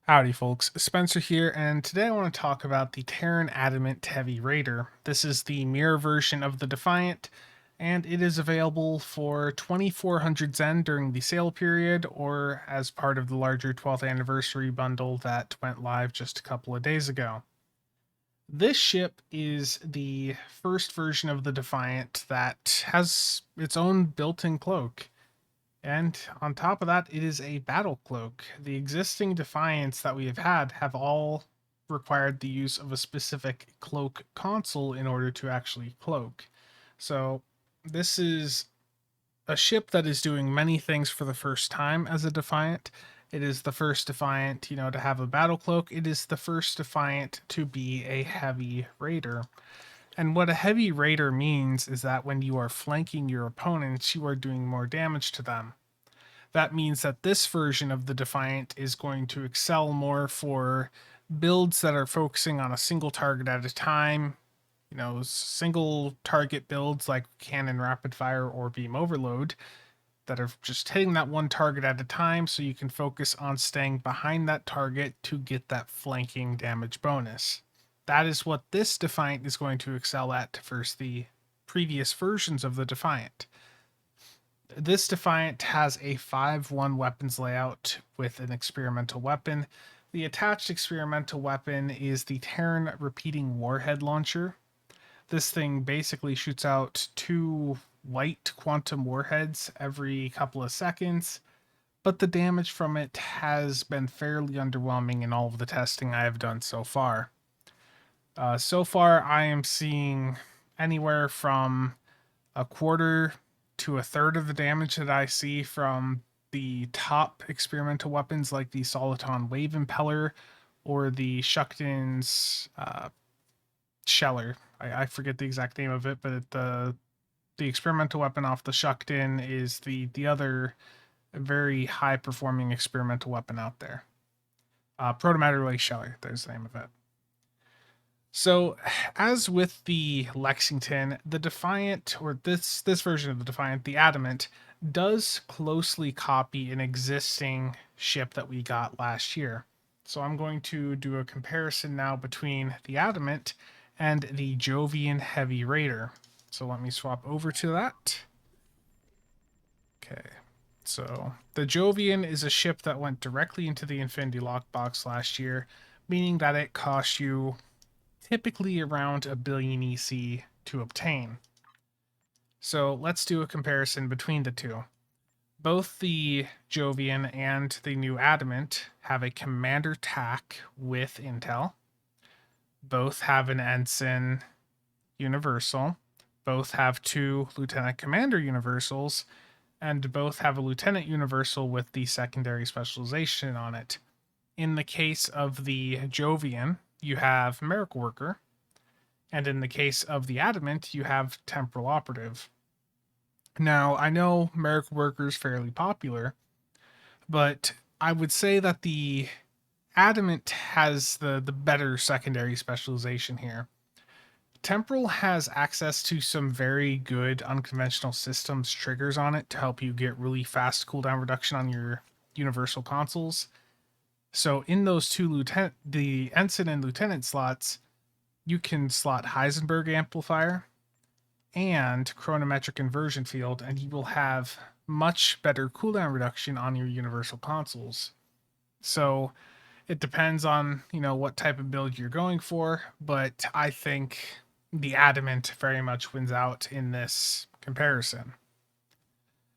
Howdy folks, Spencer here, and today I want to talk about the Terran Adamant Heavy Raider. This is the mirror version of the Defiant, and it is available for 2400 Zen during the sale period, or as part of the larger 12th anniversary bundle that went live just a couple of days ago. This ship is the first version of the Defiant that has its own built-in cloak. And on top of that, it is a battle cloak. The existing Defiants that we have all required the use of a specific cloak console in order to actually cloak. So this is a ship that is doing many things for the first time as a Defiant. It is the first Defiant, to have a battle cloak. It is the first Defiant to be a heavy raider. And what a heavy raider means is that when you are flanking your opponents, you are doing more damage to them. That means that this version of the Defiant is going to excel more for builds that are focusing on a single target at a time, single target builds like Cannon Rapid Fire or Beam Overload that are just hitting that one target at a time so you can focus on staying behind that target to get that flanking damage bonus. That is what this Defiant is going to excel at versus the previous versions of the Defiant. This Defiant has a 5-1 weapons layout with an experimental weapon. The attached experimental weapon is the Terran repeating warhead launcher. This thing basically shoots out 2 white quantum warheads every couple of seconds, but the damage from it has been fairly underwhelming in all of the testing I have done so far. So far, I am seeing anywhere from a quarter to a third of the damage that I see from the top experimental weapons like the Soliton Wave Impeller or the Shuckton's Sheller. I forget the exact name of it, but the experimental weapon off the Shuckton is the other very high performing experimental weapon out there. Protomatter Relay Sheller, there's the name of it. So, as with the Lexington, the Defiant, or this version of the Defiant, the Adamant, does closely copy an existing ship that we got last year. So I'm going to do a comparison now between the Adamant and the Jovian Heavy Raider. So let me swap over to that. Okay, so the Jovian is a ship that went directly into the Infinity Lockbox last year, meaning that it cost you typically around a billion EC to obtain. So let's do a comparison between the two. Both the Jovian and the new Adamant have a commander tack with intel. Both have an ensign universal. Both have 2 lieutenant commander universals, and both have a lieutenant universal with the secondary specialization on it. In the case of the Jovian, you have Miracle Worker, and in the case of the Adamant, you have Temporal Operative. Now, I know Miracle Worker is fairly popular, but I would say that the Adamant has the better secondary specialization here. Temporal has access to some very good unconventional systems triggers on it to help you get really fast cooldown reduction on your universal consoles. So in those 2 the ensign and lieutenant slots, you can slot Heisenberg amplifier and chronometric inversion field, and you will have much better cooldown reduction on your universal consoles. So it depends on, what type of build you're going for, but I think the Adamant very much wins out in this comparison.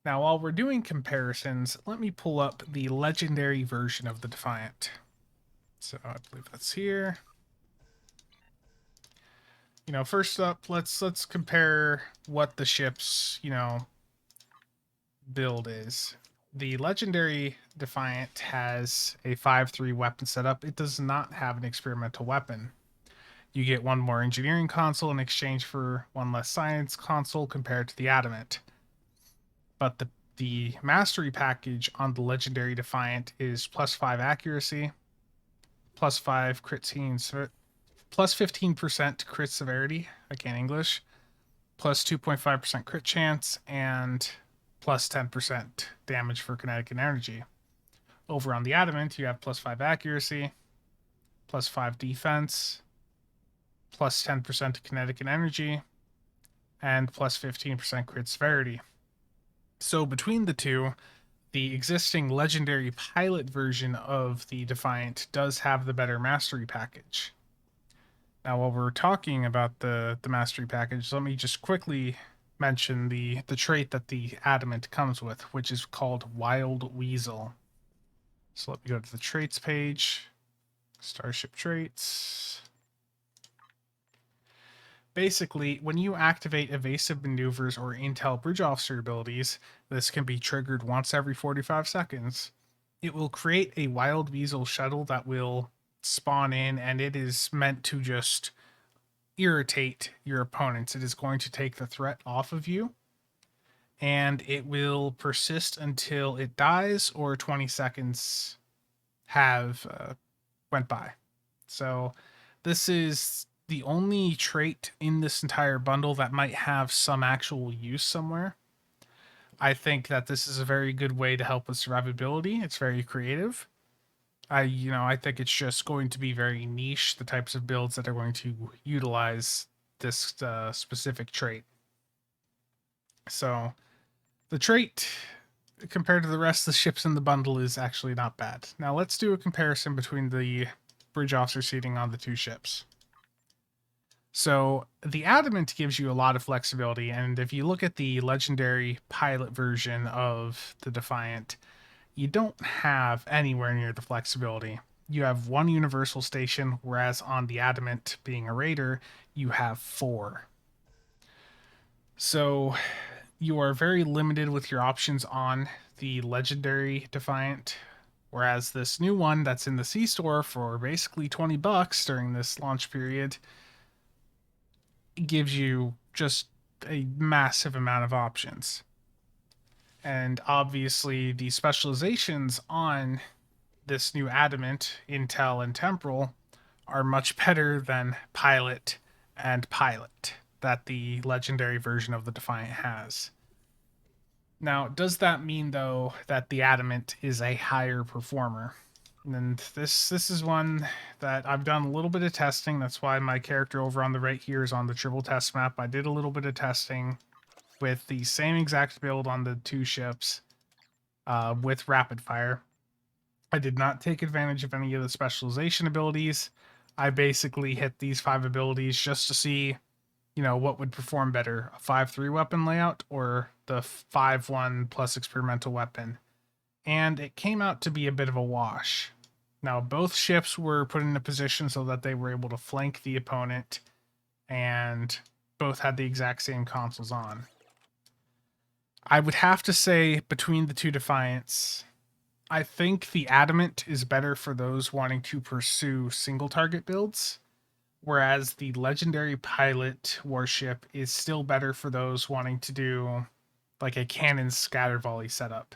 Now, while we're doing comparisons, let me pull up the legendary version of the Defiant. So I believe that's here. First up, let's compare what the ship's, build is. The legendary Defiant has a 5-3 weapon setup. It does not have an experimental weapon. You get 1 more engineering console in exchange for 1 less science console compared to the Adamant. But the mastery package on the legendary Defiant is +5 accuracy, +5 crit scenes, +15% crit severity, I can't English, +2.5% crit chance, and +10% damage for kinetic and energy. Over on the Adamant, you have +5 accuracy, +5 defense, +10% kinetic and energy, and +15% crit severity. So between the two, the existing legendary pilot version of the Defiant does have the better mastery package. Now, while we're talking about the mastery package, let me just quickly mention the trait that the Adamant comes with, which is called Wild Weasel. So let me go to the traits page, Starship Traits. Basically, when you activate evasive maneuvers or intel bridge officer abilities, this can be triggered once every 45 seconds. It will create a Wild Weasel shuttle that will spawn in, and it is meant to just irritate your opponents. It is going to take the threat off of you, and it will persist until it dies or 20 seconds have went by. So this is the only trait in this entire bundle that might have some actual use somewhere. I think that this is a very good way to help with survivability. It's very creative. I think it's just going to be very niche, the types of builds that are going to utilize this specific trait. So the trait compared to the rest of the ships in the bundle is actually not bad. Now let's do a comparison between the bridge officer seating on the two ships. So the Adamant gives you a lot of flexibility, and if you look at the legendary pilot version of the Defiant, you don't have anywhere near the flexibility. You have one universal station, whereas on the Adamant, being a raider, you have 4. So you are very limited with your options on the legendary Defiant, whereas this new one that's in the C-store for basically $20 during this launch period gives you just a massive amount of options. And obviously the specializations on this new Adamant, Intel, and Temporal are much better than Pilot and Pilot that the legendary version of the Defiant has. Now, does that mean, though, that the Adamant is a higher performer? And this is one that I've done a little bit of testing. That's why my character over on the right here is on the triple test map. I did a little bit of testing with the same exact build on the two ships with rapid fire. I did not take advantage of any of the specialization abilities. I basically hit these 5 abilities just to see, what would perform better, a 5-3 weapon layout or the 5-1 plus experimental weapon. And it came out to be a bit of a wash. Now, both ships were put in a position so that they were able to flank the opponent, and both had the exact same consoles on. I would have to say, between the two Defiants, I think the Adamant is better for those wanting to pursue single target builds, whereas the legendary pilot warship is still better for those wanting to do like a cannon scatter volley setup.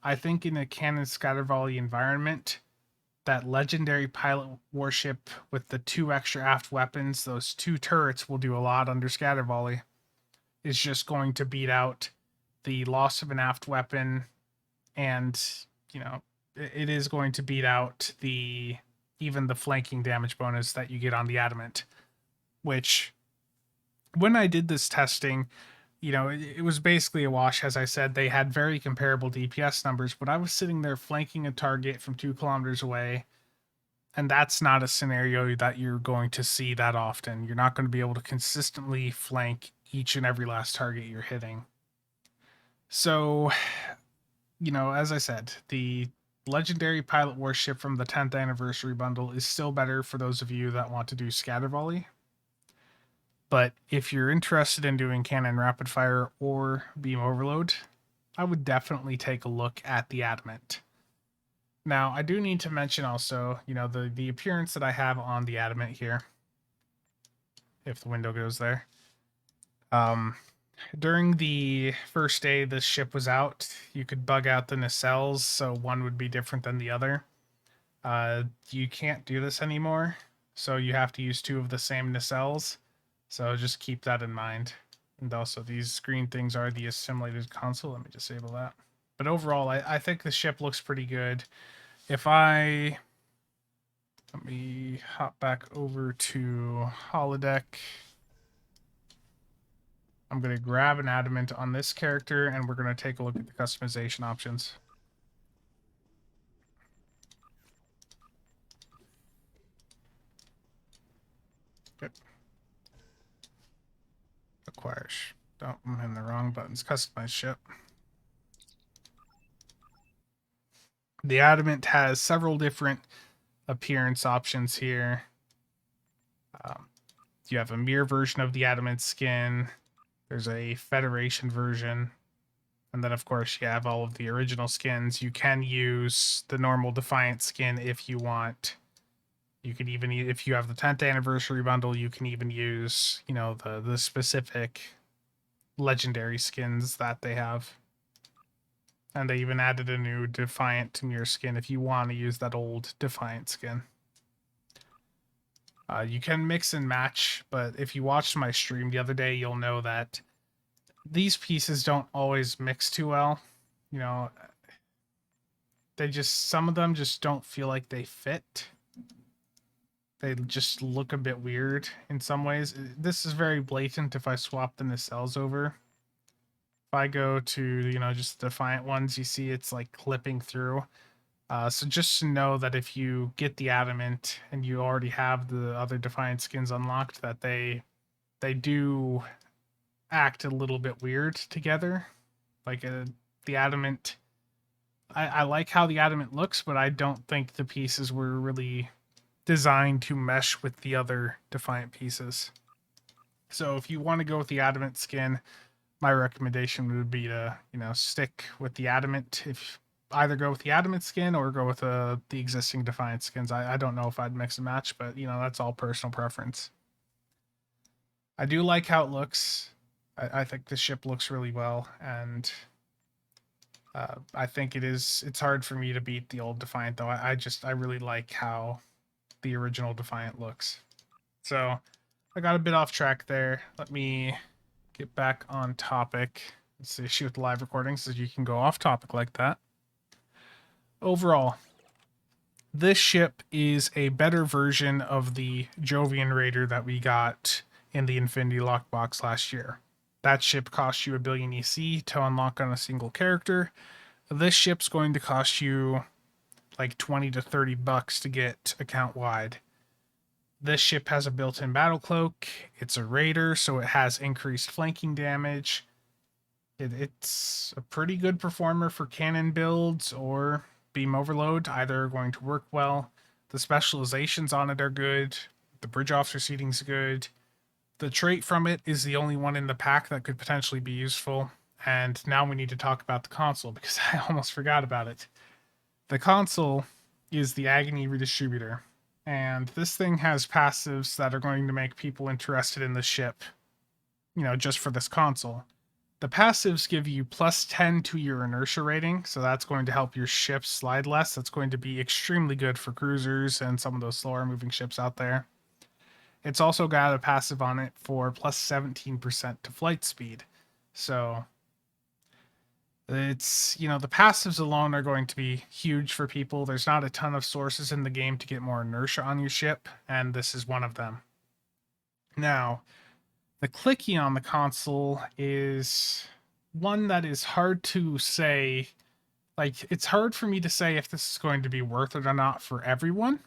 I think in a cannon scatter volley environment, that legendary pilot warship with the 2 extra aft weapons, those 2 turrets will do a lot under scatter volley, is just going to beat out the loss of an aft weapon, and it is going to beat out even the flanking damage bonus that you get on the Adamant, which when I did this testing, it was basically a wash. As I said, they had very comparable DPS numbers, but I was sitting there flanking a target from 2 kilometers away, and that's not a scenario that you're going to see that often. You're not going to be able to consistently flank each and every last target you're hitting. So, as I said, the legendary pilot warship from the 10th anniversary bundle is still better for those of you that want to do scatter volley. But if you're interested in doing cannon rapid fire or beam overload, I would definitely take a look at the Adamant. Now, I do need to mention also, the appearance that I have on the Adamant here, if the window goes there. During the first day this ship was out, you could bug out the nacelles, so one would be different than the other. You can't do this anymore, so you have to use 2 of the same nacelles. So just keep that in mind. And also, these green things are the assimilated console. Let me disable that. But overall, I think the ship looks pretty good. If I let me hop back over to holodeck. I'm going to grab an Adamant on this character, and we're going to take a look at the customization options. Good. Acquire. Don't, I'm hitting the wrong buttons. Customize ship. The Adamant has several different appearance options here. You have a mirror version of the Adamant skin. There's a Federation version. And then, of course, you have all of the original skins. You can use the normal Defiant skin if you want. You could even, if you have the 10th anniversary bundle, you can even use, you know, the specific legendary skins that they have. And they even added a new Defiant mirror skin if you want to use that old Defiant skin. You can mix and match, but if you watched my stream the other day, you'll know that these pieces don't always mix too well. You know, they just, some of them just don't feel like they fit. They just look a bit weird in some ways. This is very blatant if I swap the nacelles over. If I go to, you know, just the Defiant ones, you see it's like clipping through. So just to know that if you get the Adamant and you already have the other Defiant skins unlocked, that they do act a little bit weird together. Like the Adamant, I like how the Adamant looks, but I don't think the pieces were really designed to mesh with the other Defiant pieces. So if you want to go with the Adamant skin, my recommendation would be to, you know, stick with the Adamant. If either go with the Adamant skin or go with the existing Defiant skins. I don't know if I'd mix and match, but, you know, that's all personal preference. I do like how it looks. I think the ship looks really well, and I think it's hard for me to beat the old Defiant, though. I really like how the original Defiant looks. So I got a bit off track there. Let me get back on topic. It's the issue with live recordings, so you can go off topic like that. Overall, this ship is a better version of the Jovian Raider that we got in the Infinity Lockbox last year. That ship cost you 1 billion EC to unlock on a single character. This ship's going to cost you like 20 to 30 bucks to get account wide. This ship has a built-in battle cloak. It's a raider, so it has increased flanking damage. It's a pretty good performer for cannon builds or beam overload. Either are going to work well. The specializations on it are good. The bridge officer seating's good. The trait from it is the only one in the pack that could potentially be useful. And now we need to talk about the console because I almost forgot about it. The console is the Agony Redistributor. And this thing has passives that are going to make people interested in the ship, you know, just for this console. The passives give you plus 10 to your inertia rating, so that's going to help your ship slide less. That's going to be extremely good for cruisers and some of those slower moving ships out there. It's also got a passive on it for plus 17% to flight speed. So it's, you know, the passives alone are going to be huge for people. There's not a ton of sources in the game to get more inertia on your ship, and this is one of them. Now, the clicky on the console is one that is hard to say. Like, it's hard for me to say if this is going to be worth it or not for everyone.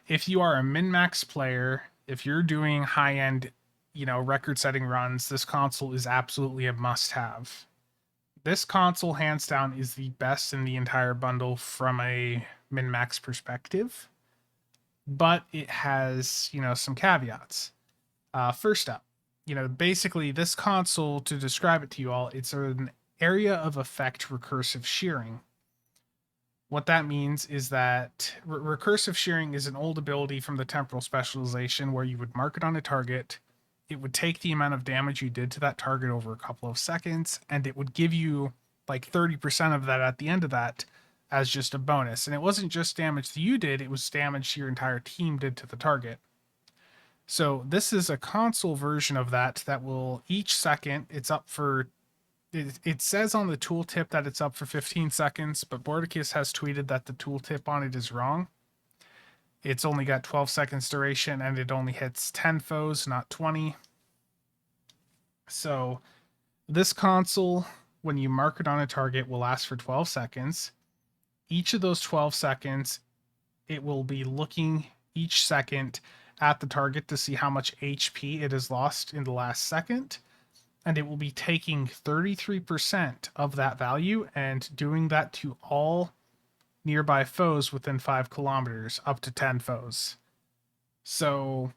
If you are a min-max player, if you're doing high-end, you know, record-setting runs, this console is absolutely a must-have. This console, hands down, is the best in the entire bundle from a min-max perspective. But it has, you know, some caveats. First up, you know, basically this console, to describe it to you all, it's an area of effect recursive shearing. What that means is that recursive shearing is an old ability from the temporal specialization where you would mark it on a target, it would take the amount of damage you did to that target over a couple of seconds, and it would give you like 30% of that at the end of that as just a bonus. And it wasn't just damage that you did, it was damage your entire team did to the target. So this is a console version of that will each second, it's up for it says on the tooltip that it's up for 15 seconds, but Bordicus has tweeted that the tooltip on it is wrong. It's only got 12 seconds duration and it only hits 10 foes, not 20. So this console, when you mark it on a target, will last for 12 seconds. Each of those 12 seconds, it will be looking each second at the target to see how much HP it has lost in the last second. And it will be taking 33% of that value and doing that to all nearby foes within 5 kilometers, up to 10 foes. So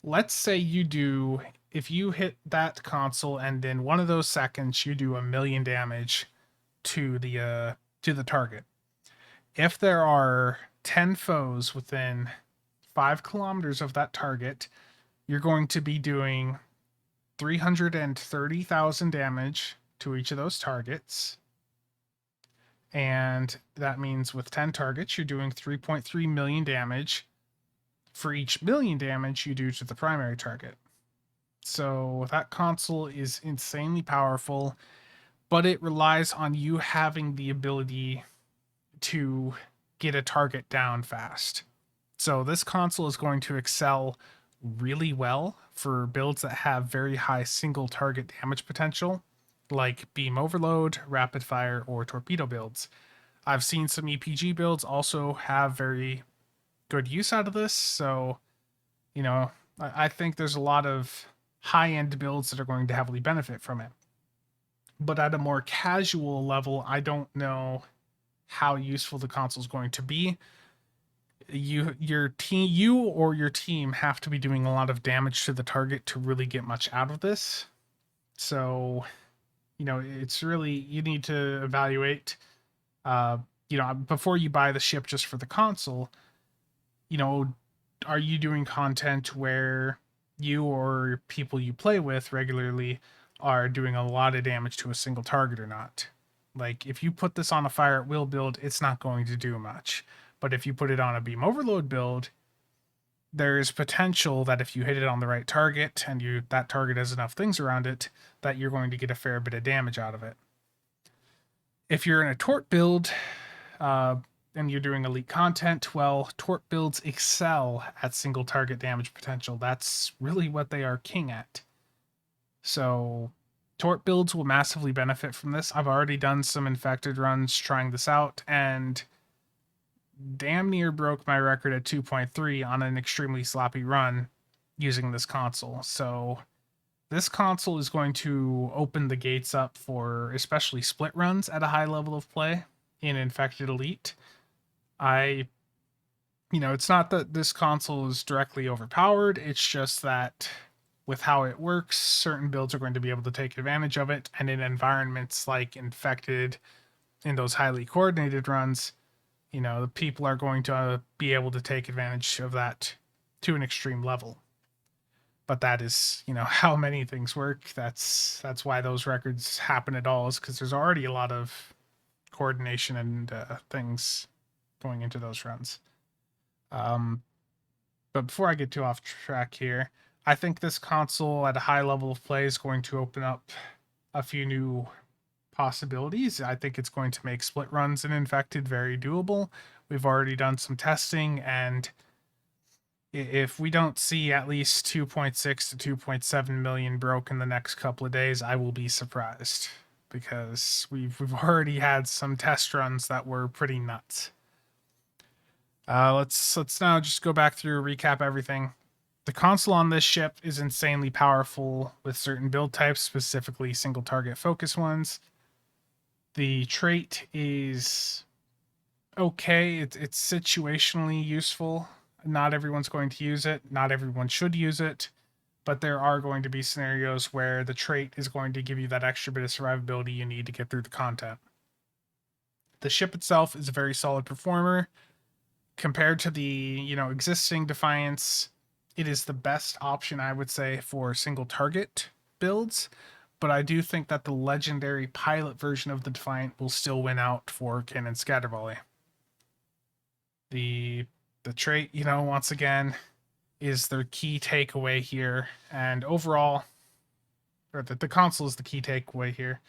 let's say if you hit that console and in one of those seconds you do 1,000,000 damage to the target. If there are 10 foes within 5 kilometers of that target, you're going to be doing 330,000 damage to each of those targets. And that means with 10 targets, you're doing 3.3 million damage for each million damage you do to the primary target. So that console is insanely powerful, but it relies on you having the ability to get a target down fast. So this console is going to excel really well for builds that have very high single target damage potential, like beam overload, rapid fire, or torpedo builds. I've seen some EPG builds also have very good use out of this, so I think there's a lot of high-end builds that are going to heavily benefit from it. But at a more casual level, I don't know how useful the console is going to be. You or your team have to be doing a lot of damage to the target to really get much out of this. So, it's really, you need to evaluate, before you buy the ship just for the console, are you doing content where you or people you play with regularly are doing a lot of damage to a single target or not? Like, if you put this on a fire at will build, it's not going to do much. But if you put it on a beam overload build, there's potential that if you hit it on the right target and that target has enough things around it, that you're going to get a fair bit of damage out of it. If you're in a tort build and you're doing elite content, well, tort builds excel at single target damage potential. That's really what they are king at. So tort builds will massively benefit from this. I've already done some infected runs trying this out, and damn near broke my record at 2.3 on an extremely sloppy run using this console. So this console is going to open the gates up for especially split runs at a high level of play in Infected Elite. It's not that this console is directly overpowered, it's just that with how it works, certain builds are going to be able to take advantage of it, and in environments like Infected, in those highly coordinated runs, the people are going to be able to take advantage of that to an extreme level. But that is, how many things work. That's why those records happen at all, is because there's already a lot of coordination and things going into those runs. But before I get too off track here, I think this console at a high level of play is going to open up a few new possibilities. I think it's going to make split runs in Infected very doable. We've already done some testing, and if we don't see at least 2.6 to 2.7 million broke in the next couple of days, I will be surprised, because we've already had some test runs that were pretty nuts. Let's now just go back through, recap everything. The console on this ship is insanely powerful with certain build types, specifically single target focus ones. The trait is okay. It's situationally useful. Not everyone's going to use it. Not everyone should use it. But there are going to be scenarios where the trait is going to give you that extra bit of survivability you need to get through the content. The ship itself is a very solid performer. Compared to the, existing Defiance, it is the best option, I would say, for single target builds. But I do think that the legendary pilot version of the Defiant will still win out for Cannon Scatter Volley. The trait, once again, is their key takeaway here. And overall, or the console is the key takeaway here.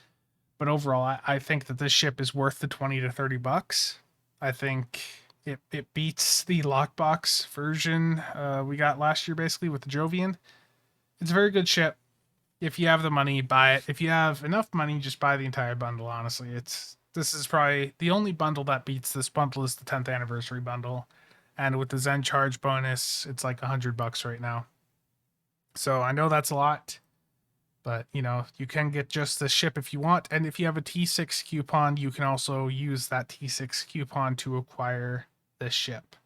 But overall, I think that this ship is worth the 20 to 30 bucks. I think it beats the lockbox version we got last year, basically, with the Jovian. It's a very good ship. If you have the money, buy it. If you have enough money, just buy the entire bundle, honestly. This is probably the only bundle that beats this bundle is the 10th anniversary bundle. And with the Zen charge bonus, it's like $100 right now. So I know that's a lot, but you can get just the ship if you want. And if you have a T6 coupon, you can also use that T6 coupon to acquire this ship.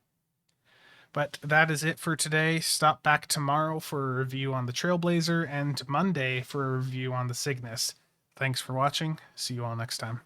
But that is it for today. Stop back tomorrow for a review on the Trailblazer and Monday for a review on the Cygnus. Thanks for watching. See you all next time.